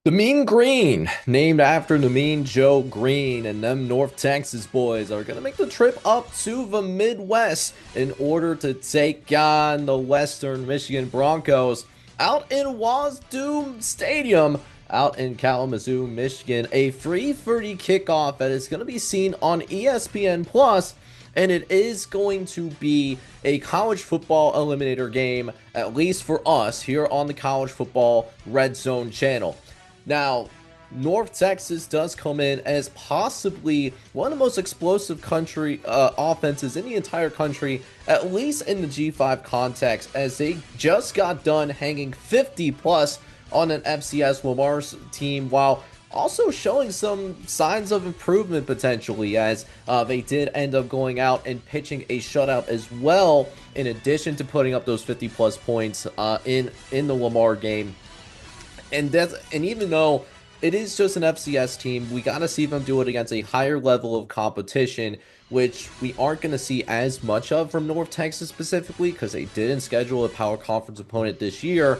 The Mean Green, named after the Mean Joe Green, and them North Texas boys are going to make the trip up to the Midwest in order to take on the Western Michigan Broncos out in Wazoo Stadium out in Kalamazoo, Michigan. A 3:30 kickoff that is going to be seen on ESPN Plus, and it is going to be a college football eliminator game, at least for us here on the College Football Redzone channel. Now, North Texas does come in as possibly one of the most explosive country offenses in the entire country, at least in the G5 context, as they just got done hanging 50 plus on an FCS Lamar's team, while also showing some signs of improvement potentially, as they did end up going out and pitching a shutout as well, in addition to putting up those 50 plus points in the Lamar game. And even though it is just an FCS team, we got to see them do it against a higher level of competition, which we aren't going to see as much of from North Texas specifically, because they didn't schedule a power conference opponent this year.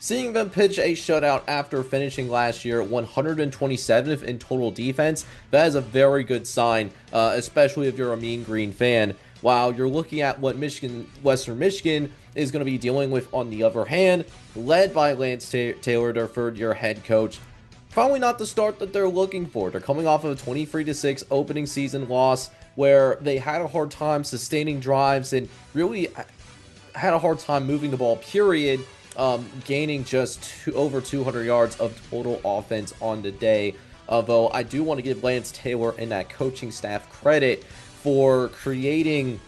Seeing them pitch a shutout after finishing last year 127th in total defense, that is a very good sign, especially if you're a Mean Green fan. While you're looking at what Western Michigan is going to be dealing with on the other hand, led by Lance Taylor, their third-year head coach. Probably not the start that they're looking for. They're coming off of a 23-6 opening season loss where they had a hard time sustaining drives and really had a hard time moving the ball, period, gaining just over 200 yards of total offense on the day. Although I do want to give Lance Taylor and that coaching staff credit for creating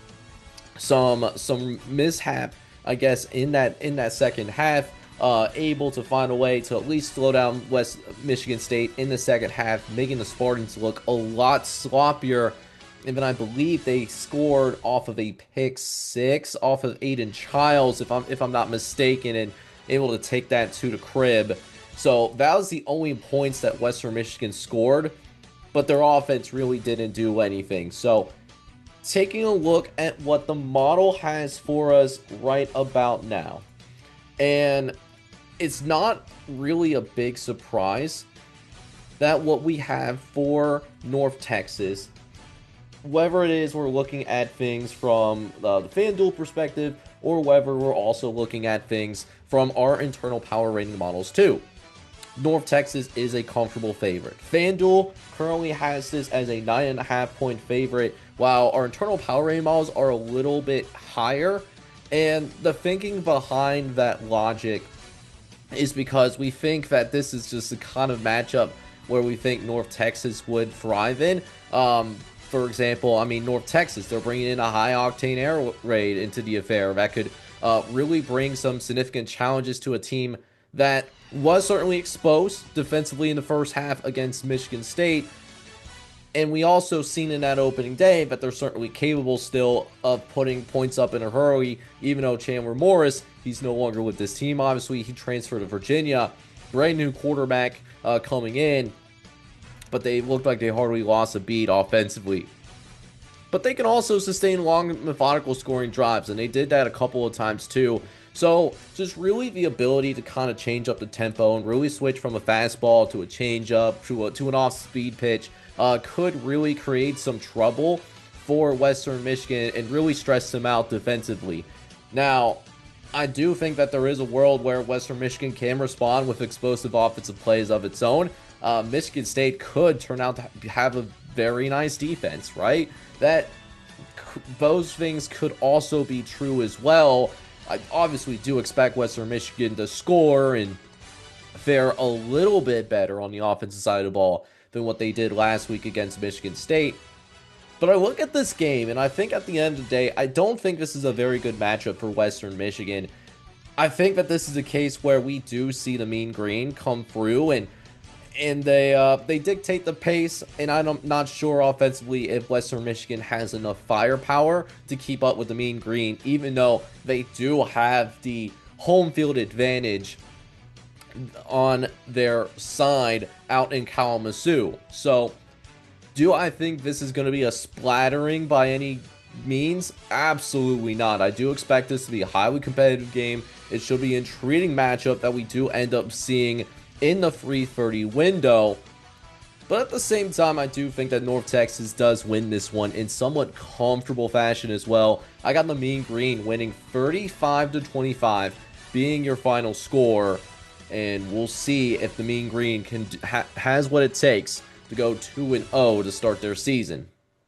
some mishap, I guess, in that second half, able to find a way to at least slow down West Michigan State in the second half, making the Spartans look a lot sloppier. And then I believe they scored off of a pick six off of Aiden Childs, if I'm not mistaken, and able to take that to the crib. So that was the only points that Western Michigan scored, but their offense really didn't do anything. So taking a look at what the model has for us right about now, and it's not really a big surprise that what we have for North Texas, whether it is we're looking at things from the FanDuel perspective, or whether we're also looking at things from our internal power rating models too, North Texas is a comfortable favorite. FanDuel currently has this as a 9.5 point favorite, while our internal power rating models are a little bit higher. And the thinking behind that logic is because we think that this is just the kind of matchup where we think North Texas would thrive in. For example, I mean, North Texas, they're bringing in a high-octane air raid into the affair that could really bring some significant challenges to a team that was certainly exposed defensively in the first half against Michigan State. And we also seen in that opening day that they're certainly capable still of putting points up in a hurry, even though Chandler Morris, he's no longer with this team. Obviously, he transferred to Virginia. Brand new quarterback coming in, but they looked like they hardly lost a beat offensively. But they can also sustain long, methodical scoring drives, and they did that a couple of times too. So just really the ability to kind of change up the tempo and really switch from a fastball to a changeup to an off-speed pitch could really create some trouble for Western Michigan and really stress them out defensively. Now, I do think that there is a world where Western Michigan can respond with explosive offensive plays of its own. Michigan State could turn out to have a very nice defense, right? Those things could also be true as well. I obviously do expect Western Michigan to score and fare a little bit better on the offensive side of the ball than what they did last week against Michigan State. But I look at this game, and I think at the end of the day, I don't think this is a very good matchup for Western Michigan. I think that this is a case where we do see the Mean Green come through, and they dictate the pace, and I'm not sure offensively if Western Michigan has enough firepower to keep up with the Mean Green, even though they do have the home field advantage on their side out in Kalamazoo. So do I think this is going to be a splattering by any means? Absolutely not. I do expect this to be a highly competitive game. It should be an intriguing matchup that we do end up seeing in the 330 window. But at the same time, I do think that North Texas does win this one in somewhat comfortable fashion as well. I got the Mean Green winning 35-25, being your final score. And we'll see if the Mean Green has what it takes to go 2-0 to start their season.